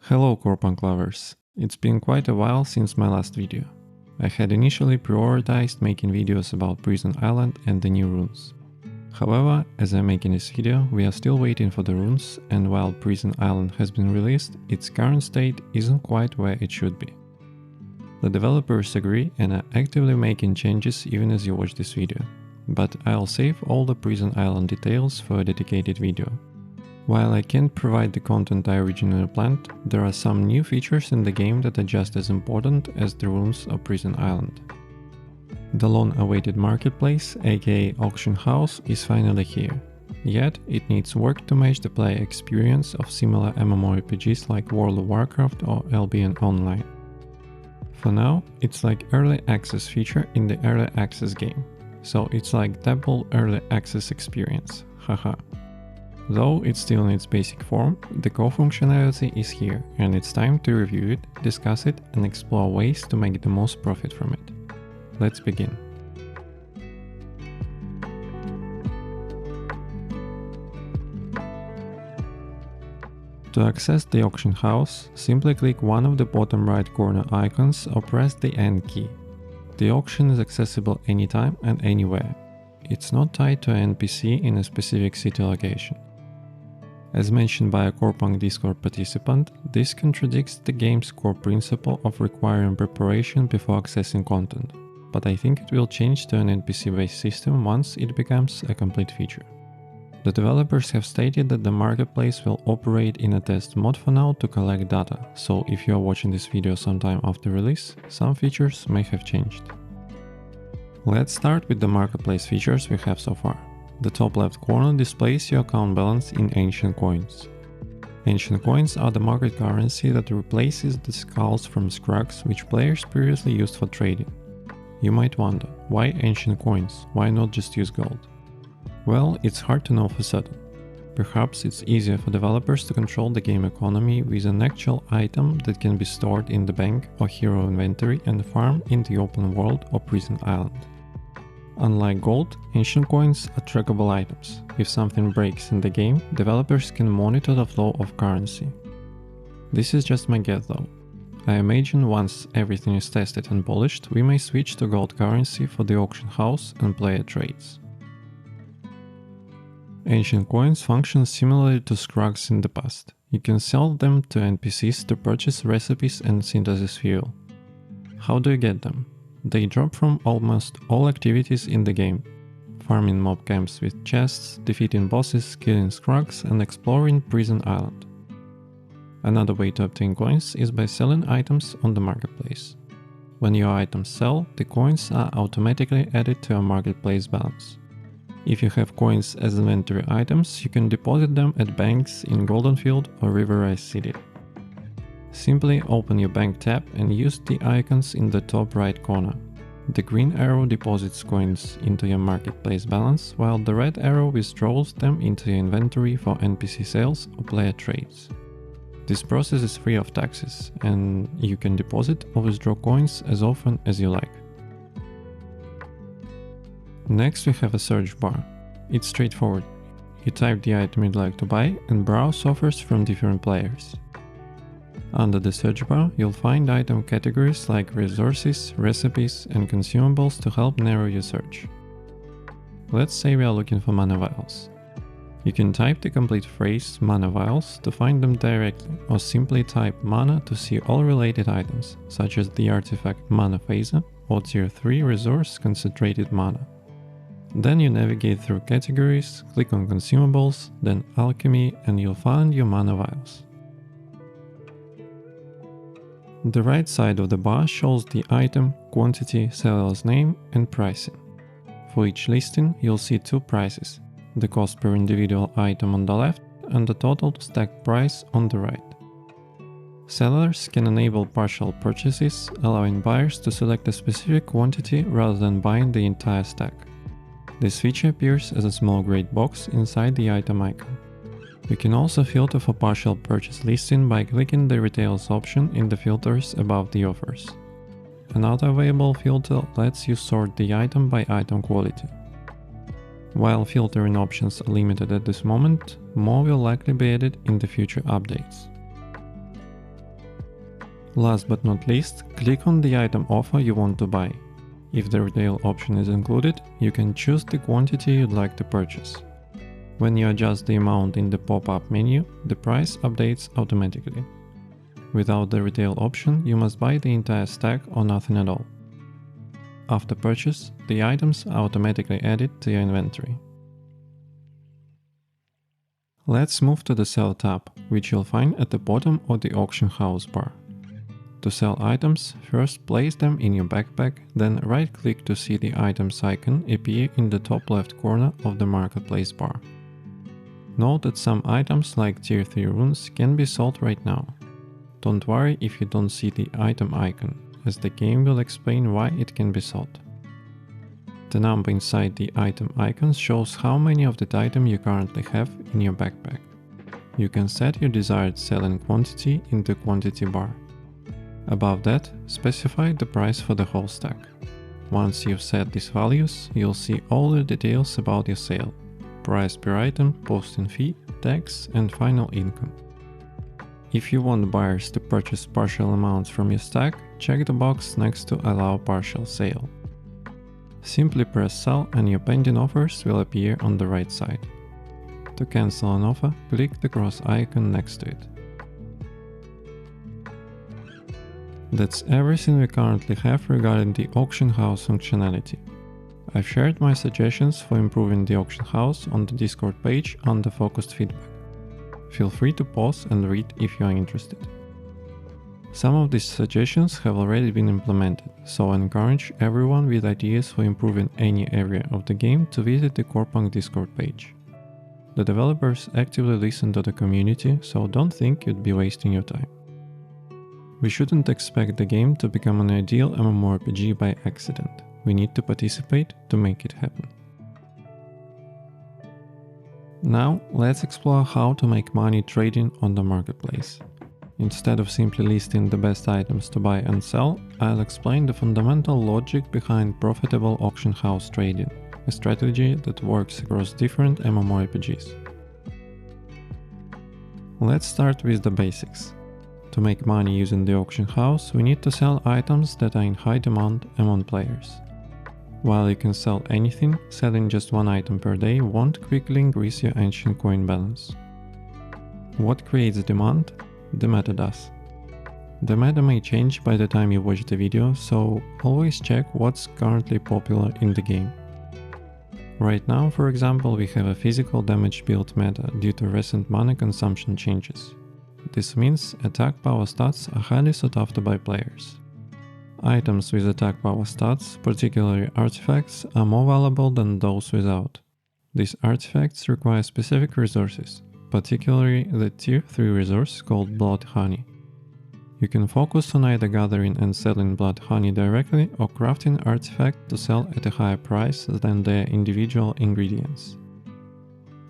Hello Corepunk lovers, it's been quite a while since my last video. I had initially prioritized making videos about Prison Island and the new runes. However, as I'm making this video, we are still waiting for the runes, and while Prison Island has been released, its current state isn't quite where it should be. The developers agree and are actively making changes even as you watch this video, but I'll save all the Prison Island details for a dedicated video. While I can't provide the content I originally planned, there are some new features in the game that are just as important as the runes of Prison Island. The long-awaited marketplace, aka auction house, is finally here. Yet, it needs work to match the player experience of similar MMORPGs like World of Warcraft or LBN Online. For now, it's like early access feature in the early access game. So it's like double early access experience, haha. Though it's still in its basic form, the core functionality is here, and it's time to review it, discuss it, and explore ways to make the most profit from it. Let's begin. To access the auction house, simply click one of the bottom right corner icons or press the N key. The auction is accessible anytime and anywhere. It's not tied to an NPC in a specific city location. As mentioned by a Corepunk Discord participant, this contradicts the game's core principle of requiring preparation before accessing content, but I think it will change to an NPC-based system once it becomes a complete feature. The developers have stated that the marketplace will operate in a test mode for now to collect data, so if you are watching this video sometime after release, some features may have changed. Let's start with the marketplace features we have so far. The top left corner displays your account balance in ancient coins. Ancient coins are the market currency that replaces the skulls from scrags which players previously used for trading. You might wonder, why ancient coins? Why not just use gold? Well, it's hard to know for certain. Perhaps it's easier for developers to control the game economy with an actual item that can be stored in the bank or hero inventory and farmed in the open world or Prison Island. Unlike gold, ancient coins are trackable items. If something breaks in the game, developers can monitor the flow of currency. This is just my guess though. I imagine once everything is tested and polished, we may switch to gold currency for the auction house and player trades. Ancient coins function similarly to scrags in the past. You can sell them to NPCs to purchase recipes and synthesis fuel. How do you get them? They drop from almost all activities in the game. Farming mob camps with chests, defeating bosses, killing scrags, and exploring Prison Island. Another way to obtain coins is by selling items on the marketplace. When your items sell, the coins are automatically added to your marketplace balance. If you have coins as inventory items, you can deposit them at banks in Goldenfield or Riverrise City. Simply open your bank tab and use the icons in the top right corner. The green arrow deposits coins into your marketplace balance, while the red arrow withdraws them into your inventory for NPC sales or player trades. This process is free of taxes, and you can deposit or withdraw coins as often as you like. Next we have a search bar. It's straightforward. You type the item you'd like to buy and browse offers from different players. Under the search bar, you'll find item categories like resources, recipes, and consumables to help narrow your search. Let's say we are looking for mana vials. You can type the complete phrase mana vials to find them directly, or simply type mana to see all related items, such as the artifact mana phaser or tier 3 resource concentrated mana. Then you navigate through categories, click on consumables, then alchemy, and you'll find your mana vials. The right side of the bar shows the item, quantity, seller's name, and pricing. For each listing, you'll see two prices, the cost per individual item on the left and the total stack price on the right. Sellers can enable partial purchases, allowing buyers to select a specific quantity rather than buying the entire stack. This feature appears as a small gray box inside the item icon. You can also filter for partial purchase listing by clicking the Retails option in the filters above the offers. Another available filter lets you sort the item by item quality. While filtering options are limited at this moment, more will likely be added in the future updates. Last but not least, click on the item offer you want to buy. If the retail option is included, you can choose the quantity you'd like to purchase. When you adjust the amount in the pop-up menu, the price updates automatically. Without the retail option, you must buy the entire stack or nothing at all. After purchase, the items are automatically added to your inventory. Let's move to the Sell tab, which you'll find at the bottom of the auction house bar. To sell items, first place them in your backpack, then right-click to see the items icon appear in the top left corner of the Marketplace bar. Note that some items like Tier 3 runes can be sold right now. Don't worry if you don't see the item icon, as the game will explain why it can be sold. The number inside the item icon shows how many of that item you currently have in your backpack. You can set your desired selling quantity in the quantity bar. Above that, specify the price for the whole stack. Once you've set these values, you'll see all the details about your sale: price per item, posting fee, tax, and final income. If you want buyers to purchase partial amounts from your stack, check the box next to Allow Partial Sale. Simply press Sell and your pending offers will appear on the right side. To cancel an offer, click the cross icon next to it. That's everything we currently have regarding the auction house functionality. I've shared my suggestions for improving the auction house on the Discord page under focused feedback. Feel free to pause and read if you are interested. Some of these suggestions have already been implemented, so I encourage everyone with ideas for improving any area of the game to visit the Corepunk Discord page. The developers actively listen to the community, so don't think you'd be wasting your time. We shouldn't expect the game to become an ideal MMORPG by accident. We need to participate to make it happen. Now, let's explore how to make money trading on the marketplace. Instead of simply listing the best items to buy and sell, I'll explain the fundamental logic behind profitable auction house trading, a strategy that works across different MMORPGs. Let's start with the basics. To make money using the auction house, we need to sell items that are in high demand among players. While you can sell anything, selling just one item per day won't quickly increase your ancient coin balance. What creates demand? The meta does. The meta may change by the time you watch the video, so always check what's currently popular in the game. Right now, for example, we have a physical damage build meta due to recent mana consumption changes. This means attack power stats are highly sought after by players. Items with attack power stats, particularly artifacts, are more valuable than those without. These artifacts require specific resources, particularly the Tier 3 resource called Blood Honey. You can focus on either gathering and selling Blood Honey directly or crafting artifacts to sell at a higher price than their individual ingredients.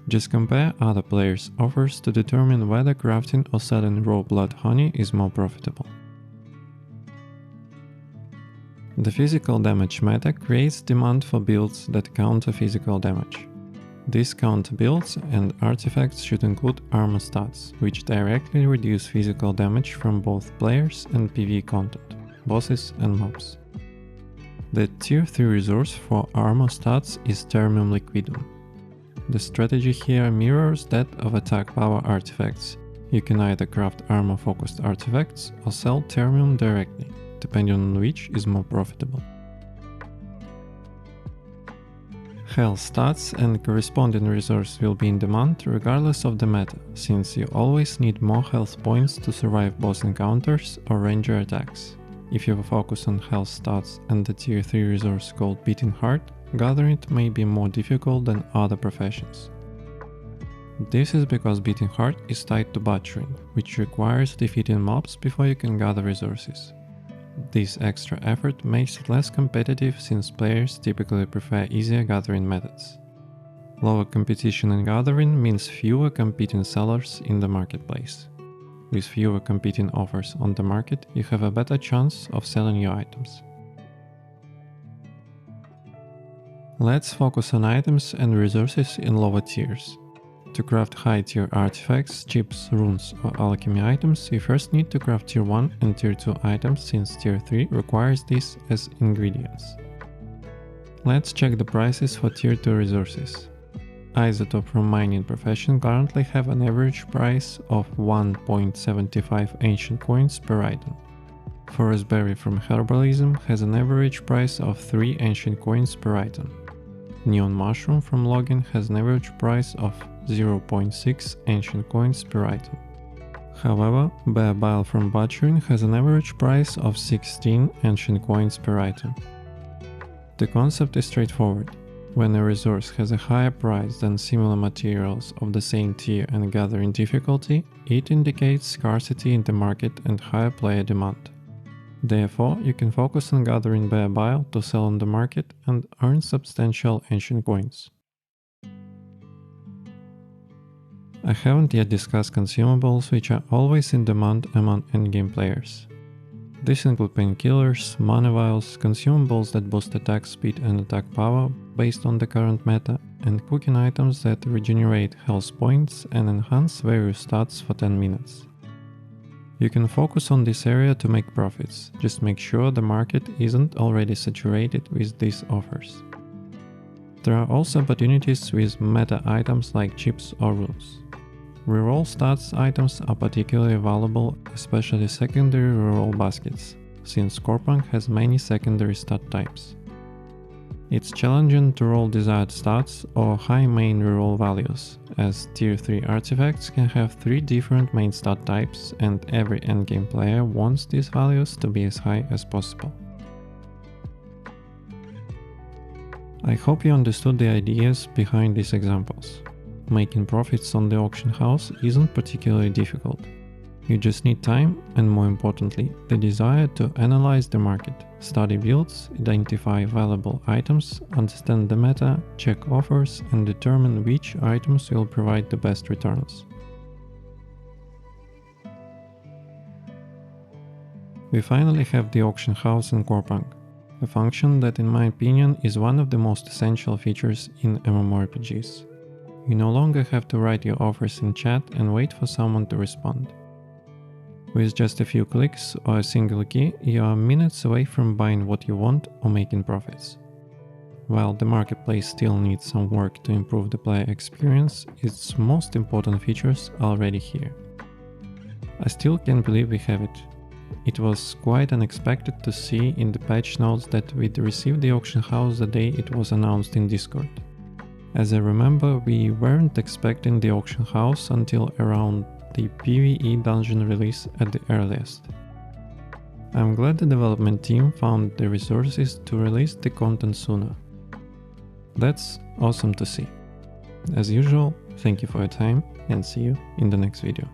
Just compare other players' offers to determine whether crafting or selling raw Blood Honey is more profitable. The physical damage meta creates demand for builds that counter physical damage. These counter builds and artifacts should include armor stats, which directly reduce physical damage from both players and PvE content, bosses and mobs. The Tier 3 resource for armor stats is Termium Liquidum. The strategy here mirrors that of attack power artifacts. You can either craft armor focused artifacts or sell Termium directly, depending on which is more profitable. Health stats and corresponding resource will be in demand regardless of the meta, since you always need more health points to survive boss encounters or ranger attacks. If you focus on health stats and the Tier 3 resource called Beating Heart, gathering it may be more difficult than other professions. This is because Beating Heart is tied to butchering, which requires defeating mobs before you can gather resources. This extra effort makes it less competitive since players typically prefer easier gathering methods. Lower competition in gathering means fewer competing sellers in the marketplace. With fewer competing offers on the market, you have a better chance of selling your items. Let's focus on items and resources in lower tiers. To craft high tier artifacts, chips, runes or alchemy items, you first need to craft tier 1 and tier 2 items, since tier 3 requires this as ingredients. Let's check the prices for tier 2 resources. Isotope from mining profession currently have an average price of 1.75 ancient coins per item. Forest berry from herbalism has an average price of 3 ancient coins per item. Neon mushroom from logging has an average price of 0.6 ancient coins per item. However, bear bile from butchering has an average price of 16 ancient coins per item. The concept is straightforward. When a resource has a higher price than similar materials of the same tier and gathering difficulty, it indicates scarcity in the market and higher player demand. Therefore, you can focus on gathering bear bile to sell on the market and earn substantial ancient coins. I haven't yet discussed consumables, which are always in demand among endgame players. These include painkillers, mana vials, consumables that boost attack speed and attack power based on the current meta, and cooking items that regenerate health points and enhance various stats for 10 minutes. You can focus on this area to make profits, just make sure the market isn't already saturated with these offers. There are also opportunities with meta items like chips or runes. Reroll stats items are particularly valuable, especially secondary reroll baskets, since Corepunk has many secondary stat types. It's challenging to roll desired stats or high main reroll values, as tier 3 artifacts can have 3 different main stat types and every endgame player wants these values to be as high as possible. I hope you understood the ideas behind these examples. Making profits on the auction house isn't particularly difficult. You just need time and, more importantly, the desire to analyze the market, study builds, identify valuable items, understand the meta, check offers, and determine which items will provide the best returns. We finally have the auction house in Corepunk, a function that, in my opinion, is one of the most essential features in MMORPGs. You no longer have to write your offers in chat and wait for someone to respond. With just a few clicks or a single key, you are minutes away from buying what you want or making profits. While the marketplace still needs some work to improve the player experience, its most important features are already here. I still can't believe we have it. It was quite unexpected to see in the patch notes that we'd received the auction house the day it was announced in Discord. As I remember, we weren't expecting the auction house until around the PvE dungeon release at the earliest. I'm glad the development team found the resources to release the content sooner. That's awesome to see. As usual, thank you for your time and see you in the next video.